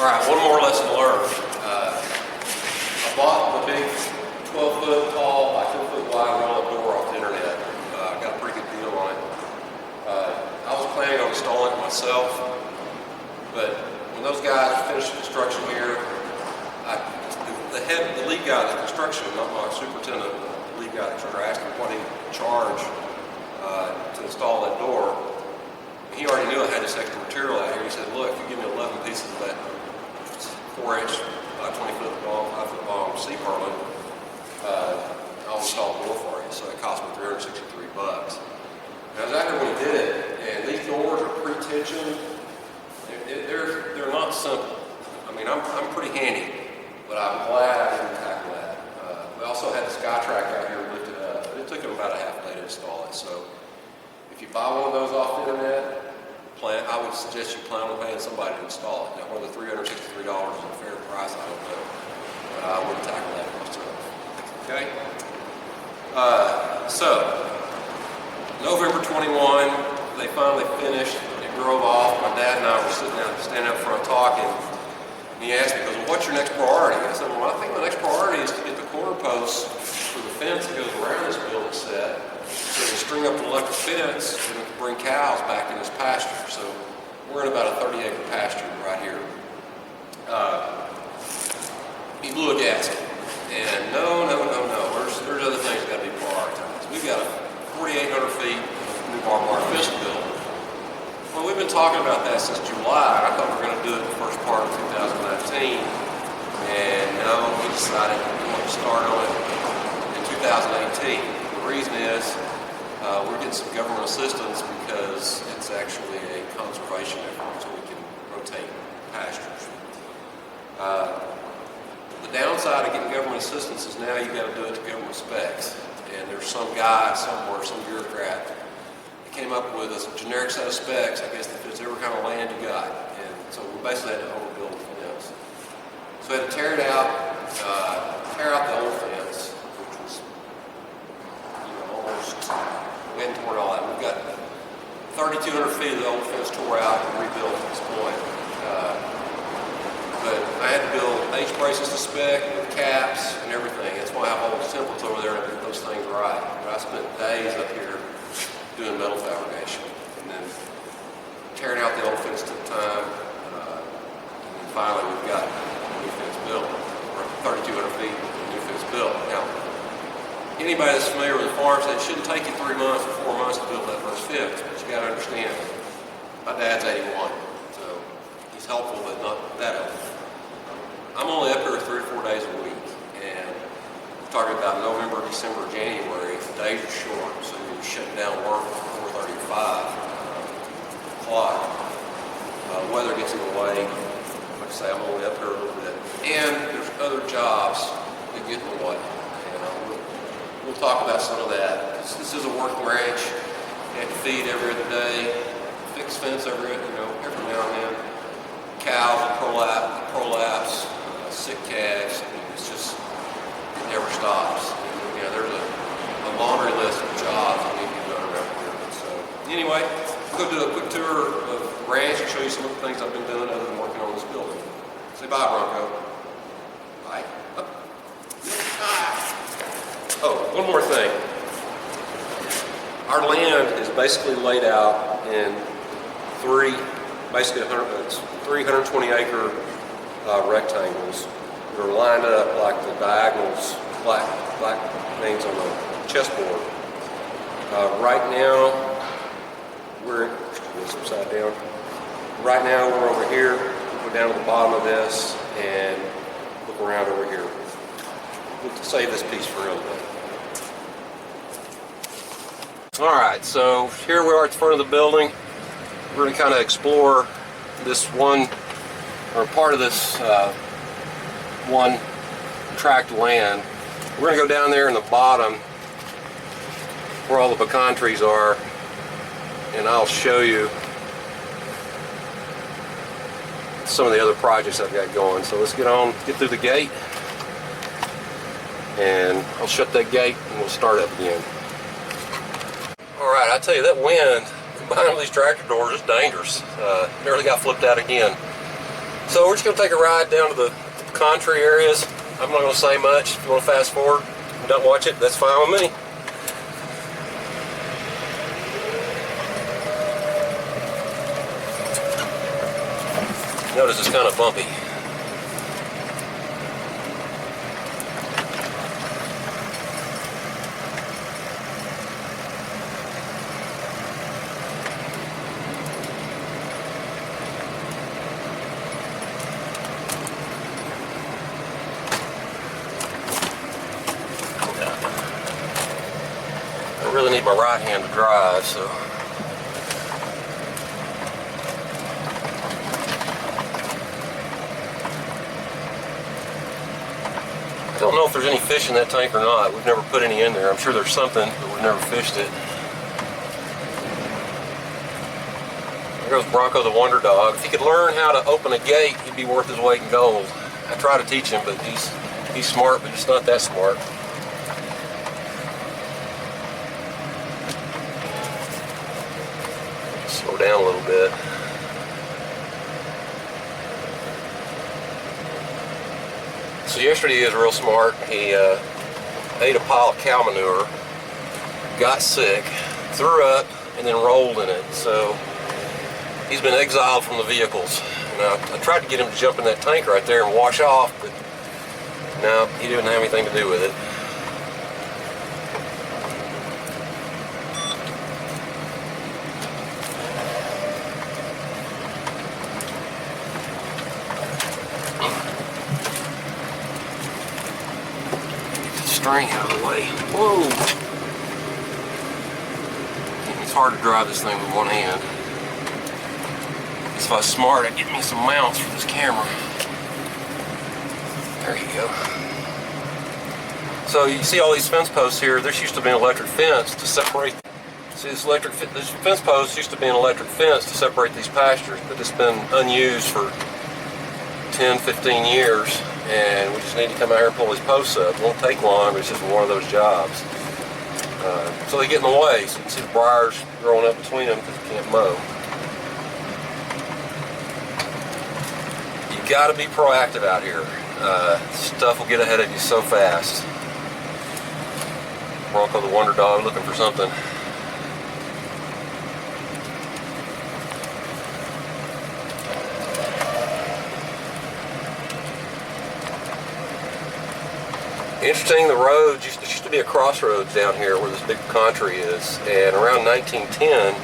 Alright, one more lesson learned. I bought the big 12-foot tall by 2-foot wide roll-up door off the internet. I got a pretty good deal on it. I was planning on installing it myself, but when those guys finished the construction here, the lead guy in the construction, not my superintendent, the lead guy, I asked him what he would charge to install that door. He already knew I had this extra material out here. He said, look, if you give me 11 pieces of that 4-inch, 20-foot long, 5-foot long C-purlin, I'll install a door for you. So it cost me $363. Now, exactly when he did it, and these doors are pre-tensioned. They're not simple. I mean, I'm pretty handy, but I'm glad I didn't tackle that. We also had the SkyTrack out here lifted up, but it took him about a half day to install it. So if you buy one of those off the internet, I would suggest you plan on paying somebody to install it. Now, whether $363 is a fair price, I don't know, but I wouldn't tackle that myself. Okay? So, November 21, they finally finished. They drove off. My dad and I were standing up front talking, and he asked me, he goes, well, what's your next priority? I said, well, I think my next priority is to get the corner posts for the fence that goes around this building set, so we can string up the electric fence and we can bring cows back in this pasture. So we're in about a 30-acre pasture right here. He blew a gasket. And no. There's other things that got to be prioritized. We've got 4,800 feet of new barbed wire fence to build. Well, we've been talking about that since July. I thought we were going to do it the first part of 2019. And no, we decided we want to start on it in 2018. The reason is we're getting some government assistance because it's actually a conservation effort, so we can rotate pastures. The downside of getting government assistance is now you've got to do it to government specs. And there's some guy somewhere, some bureaucrat, that came up with a generic set of specs, I guess, that fits every kind of land you got. And so we basically had to overbuild the fence. So we had to tear it out, tear out the old fence, which was, almost, we hadn't torn all that. We've got 3,200 feet of the old fence tore out and rebuilt at this point. But I had to build H braces to spec with caps and everything. That's why I have all those templates over there to get those things right. But I spent days up here doing metal fabrication and then tearing out the old fence to the time. And then finally we've got a new fence built. We're up to 3,200 feet, new fence built. Now, anybody that's familiar with the farms, it shouldn't take you 3 months or 4 months to build that first fence, but you got to understand, my dad's 81, so he's helpful, but not that helpful. I'm only up here 3 or 4 days a week, and we're talking about November, December, January. The days are short, so we're shutting down work at 4:30 or 5 o'clock. Weather gets in the way. Like I say, I'm only up here a little bit, and there's other jobs that get in the way. We'll talk about some of that. This is a working ranch. You have to feed every other day, fix fence every now and then. Cows and prolapse, sick calves. I mean, it's just, it never stops. And, there's a laundry list of jobs that need to be done around here. So anyway, we'll go do a quick tour of the ranch and show you some of the things I've been doing other than working on this building. Say bye, Bronco. Bye. Oh, one more thing. Our land is basically laid out in basically 320-acre rectangles that are lined up like the diagonals, black things on the chessboard. Right now, it's upside down. Right now, we're over here. We'll go down to the bottom of this and look around over here. We'll save this piece for real quick. Alright, so here we are at the front of the building. We're going to kind of explore this one, or part of this one tract of land. We're going to go down there in the bottom where all the pecan trees are, and I'll show you some of the other projects I've got going. So let's get through the gate, and I'll shut that gate and we'll start up again. Alright, I tell you, that wind combined with these tractor doors is dangerous. Nearly got flipped out again. So we're just going to take a ride down to the country areas. I'm not going to say much. If you want to fast forward and don't watch it, that's fine with me. Notice it's kind of bumpy. I really need my right hand to drive, so. I don't know if there's any fish in that tank or not. We've never put any in there. I'm sure there's something, but we've never fished it. There goes Bronco the Wonder Dog. If he could learn how to open a gate, he'd be worth his weight in gold. I try to teach him, but he's smart, but he's not that smart. Slow down a little bit. So yesterday he was real smart. He ate a pile of cow manure, got sick, threw up, and then rolled in it. So he's been exiled from the vehicles. And I tried to get him to jump in that tank right there and wash off, but no, he didn't have anything to do with it. String out of the way. Whoa! It's hard to drive this thing with one hand. If I was smart, I'd get me some mounts for this camera. There you go. So you see all these fence posts here. This used to be an electric fence to separate. See this fence post used to be an electric fence to separate these pastures, but it's been unused for 10, 15 years. And we just need to come out here and pull these posts up. It won't take long, but it's just one of those jobs. So they get in the way, so you can see the briars growing up between them because you can't mow. You got to be proactive out here. Stuff will get ahead of you so fast. Bronco the Wonder Dog looking for something. Interesting, the roads, there used to be a crossroads down here where this big country is, and around 1910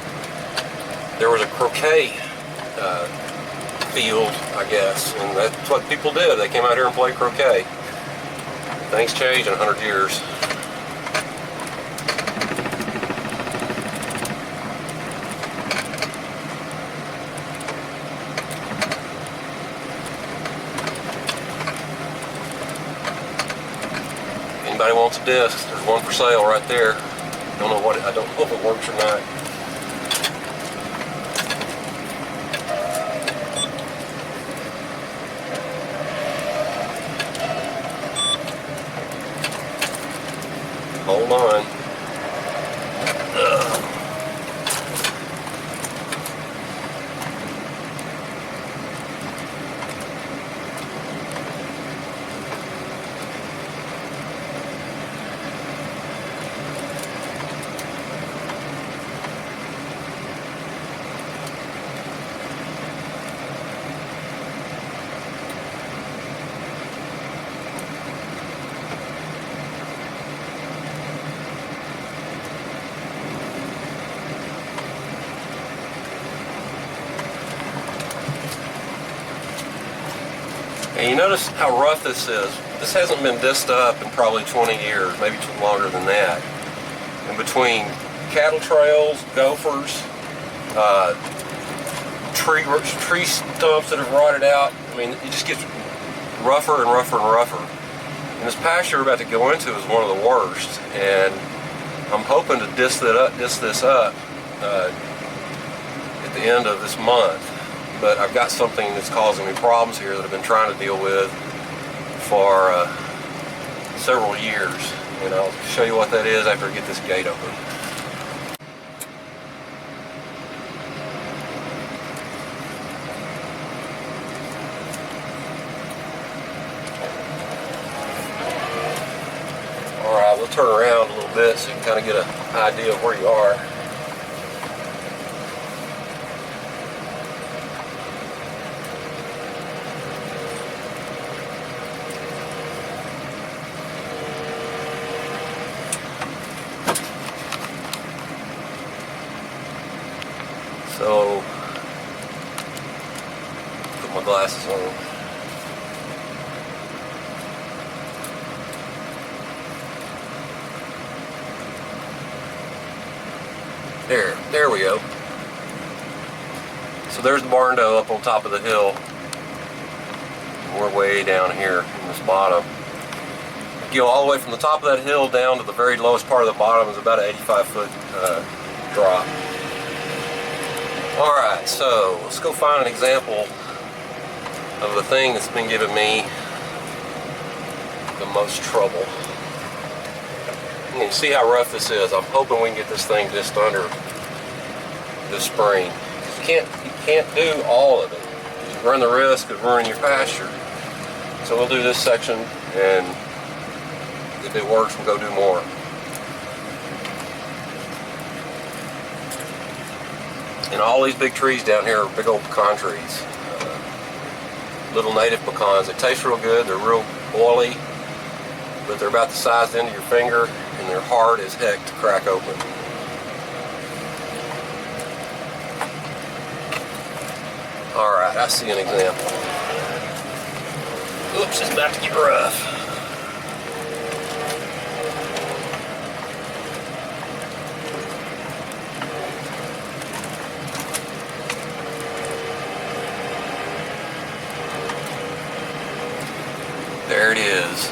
there was a croquet field, I guess, and that's what people did. They came out here and played croquet. Things changed in 100 years. Anybody wants a disc, there's one for sale right there. I don't know if it works or not. Hold on. And you notice how rough this is. This hasn't been disced up in probably 20 years, maybe longer than that. In between cattle trails, gophers, tree stumps that have rotted out. I mean, it just gets rougher and rougher and rougher. And this pasture we're about to go into is one of the worst. And I'm hoping to disc this up at the end of this month. But I've got something that's causing me problems here that I've been trying to deal with for several years. And I'll show you what that is after I get this gate open. turn around a little bit so you can kind of get an idea of where you are. So, put my glasses on. There we go. So there's the barndo up on top of the hill. We're way down here in this bottom. You go all the way from the top of that hill down to the very lowest part of the bottom is about an 85-foot drop. Alright, so let's go find an example of the thing that's been giving me the most trouble. You can see how rough this is. I'm hoping we can get this thing just under this spring. You can't do all of it. You run the risk of ruining your pasture. So we'll do this section, and if it works, we'll go do more. And all these big trees down here are big old pecan trees. Little native pecans. They taste real good. They're real oily, but they're about the size of the end of your finger, and they're hard as heck to crack open. Alright, I see an example. Oops, it's about to get rough. There it is.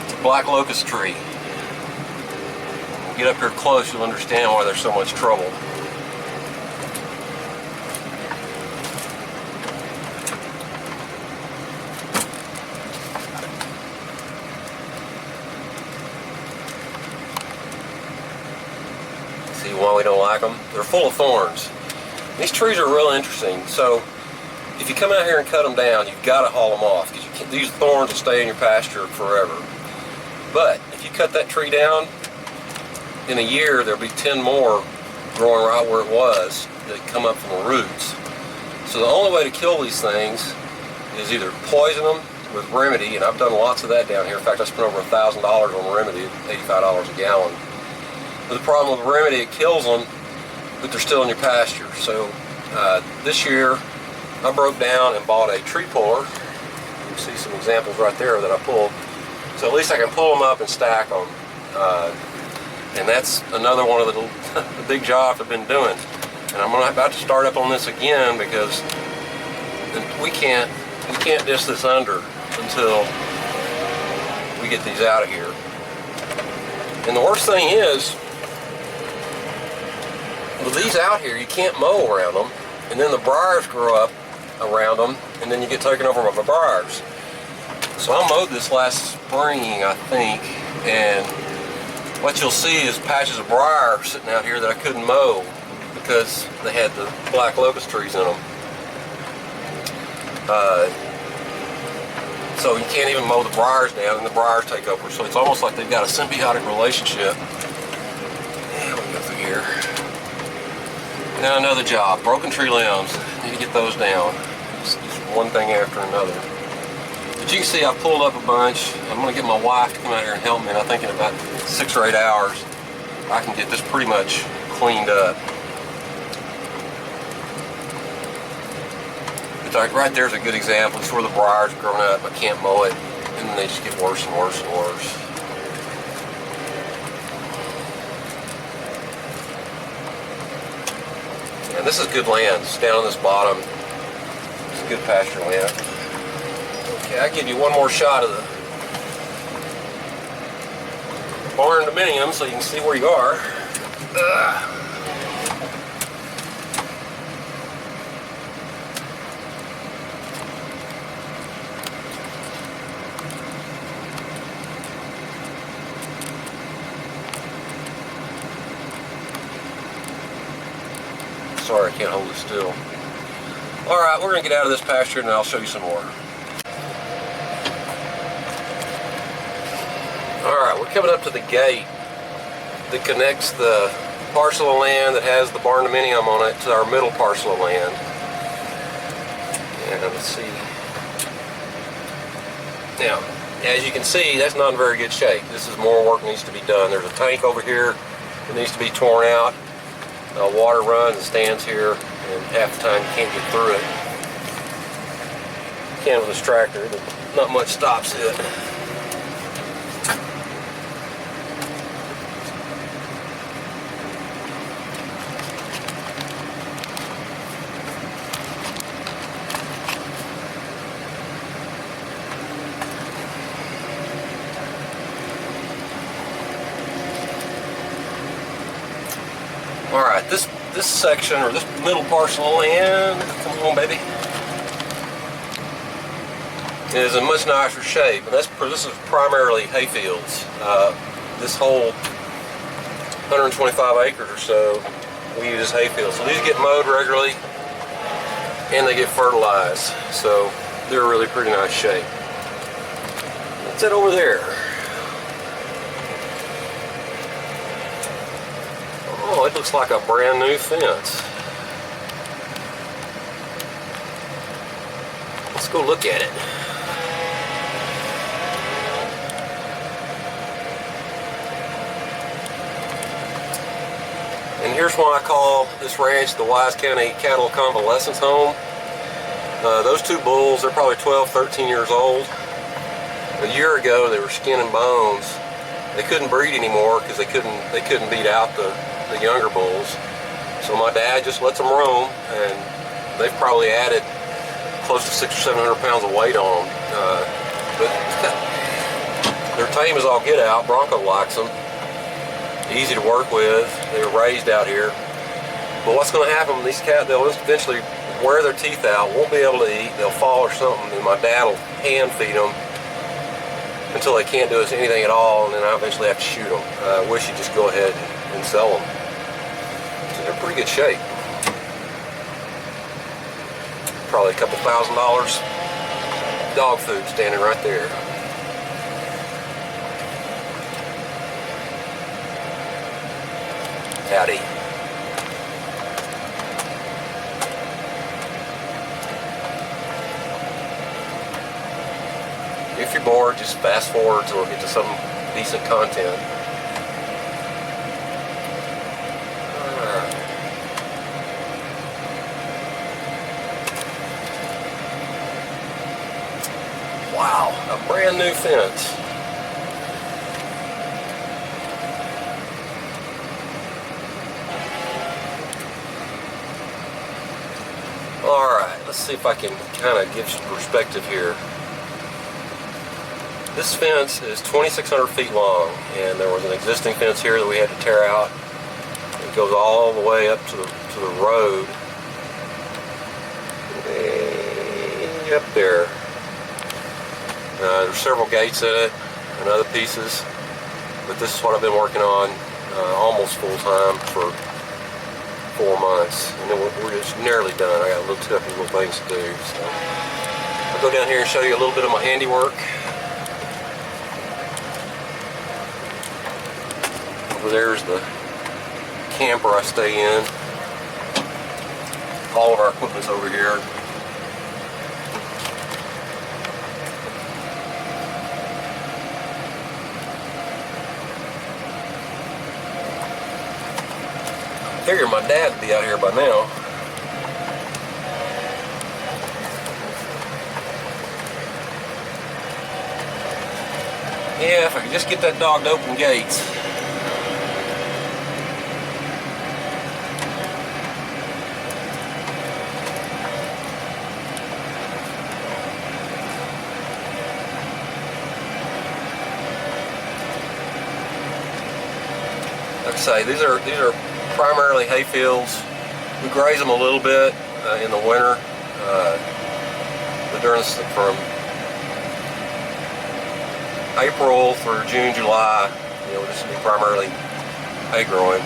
It's a black locust tree. When you get up here close, you'll understand why there's so much trouble. See why we don't like them? They're full of thorns. These trees are real interesting. So if you come out here and cut them down, you've got to haul them off, because these thorns will stay in your pasture forever. But if you cut that tree down, in a year there'll be 10 more growing right where it was that come up from the roots. So the only way to kill these things is either poison them with remedy, and I've done lots of that down here. In fact, I spent over $1,000 on remedy, $85 a gallon. But the problem with remedy, it kills them, but they're still in your pasture. So this year I broke down and bought a tree puller. You can see some examples right there that I pulled. So at least I can pull them up and stack them. And that's another one of the big jobs I've been doing. And I'm about to start up on this again, because we can't dish this under until we get these out of here. And the worst thing is, with these out here, you can't mow around them, and then the briars grow up around them, and then you get taken over by the briars. So I mowed this last spring, I think, and what you'll see is patches of briar sitting out here that I couldn't mow because they had the black locust trees in them. So you can't even mow the briars down, and the briars take over. So it's almost like they've got a symbiotic relationship. Yeah, we can go through here. Now another job, broken tree limbs. Need to get those down. Just one thing after another. But you can see I pulled up a bunch. I'm going to get my wife to come out here and help me, and I think in about 6 or 8 hours I can get this pretty much cleaned up. It's like right there's a good example. It's where the briars are growing up. I can't mow it, and then they just get worse and worse and worse. And this is good land. It's down on this bottom. It's good pasture land. Okay, I'll give you one more shot of the barn dominium so you can see where you are. Sorry, I can't hold it still. Alright, we're going to get out of this pasture and I'll show you some more. Alright, we're coming up to the gate that connects the parcel of land that has the barndominium on it to our middle parcel of land. And let's see. Now, as you can see, that's not in very good shape. This is more work needs to be done. There's a tank over here that needs to be torn out. Water runs and stands here, and half the time you can't get through it. You can with this tractor, but not much stops it. Alright, this section, or this middle parcel of land, come on baby, is in much nicer shape. And this is primarily hay fields. This whole 125 acres or so we use as hay fields. So these get mowed regularly and they get fertilized. So they're really pretty nice shape. That's it over there. Oh, it looks like a brand new fence. Let's go look at it. And here's why I call this ranch the Wise County Cattle Convalescence Home. Those two bulls, they're probably 12, 13 years old. A year ago, they were skin and bones. They couldn't breed anymore because they couldn't beat out the younger bulls. So my dad just lets them roam, and they've probably added close to 600 or 700 pounds of weight on them. But they're tame as all get out. Bronco likes them. Easy to work with. They were raised out here. But what's going to happen when these cats, they'll just eventually wear their teeth out, won't be able to eat, they'll fall or something, and my dad will hand feed them until they can't do us anything at all, and then I eventually have to shoot them. I wish you'd just go ahead and sell them. So they're in pretty good shape. Probably a couple $1,000 dog food standing right there. Howdy. If you're bored, just fast forward till we get to some decent content. Wow, a brand new fence. Alright, let's see if I can kind of give some perspective here. This fence is 2,600 feet long, and there was an existing fence here that we had to tear out. It goes all the way up to the road. Way up there. There's several gates in it and other pieces, but this is what I've been working on almost full time for 4 months, and then we're just nearly done. I got a couple little things to do, so I'll go down here and show you a little bit of my handiwork. Over there's the camper I stay in. All of our equipment's over here. I figure my dad would be out here by now. Yeah, if I could just get that dog to open gates. Like I say, these are primarily hay fields. We graze them a little bit in the winter, but from April through June, July, this will be primarily hay growing.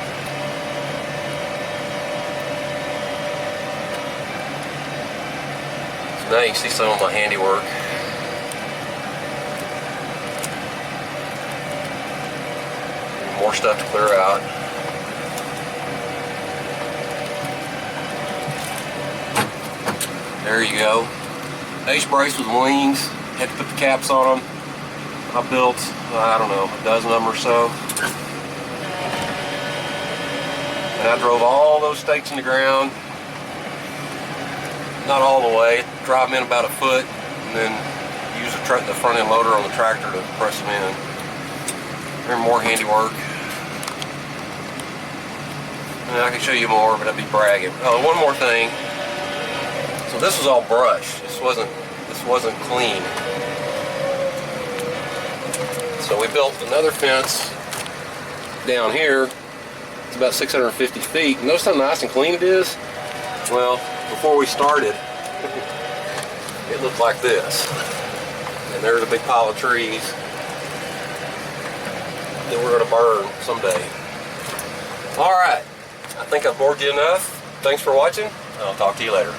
So now you can see some of my handiwork. stuff to clear out. There you go. H-brace with wings. Had to put the caps on them. I built, I don't know, a dozen of them or so. And I drove all those stakes in the ground. Not all the way. Drive them in about a foot, and then use the front end loader on the tractor to press them in. They're more handiwork. And I can show you more, but I'd be bragging. Oh, one more thing. So this was all brush. This wasn't clean. So we built another fence down here. It's about 650 feet. And notice how nice and clean it is? Well, before we started, it looked like this. And there's a big pile of trees that we're going to burn someday. All right. I think I've bored you enough. Thanks for watching. I'll talk to you later.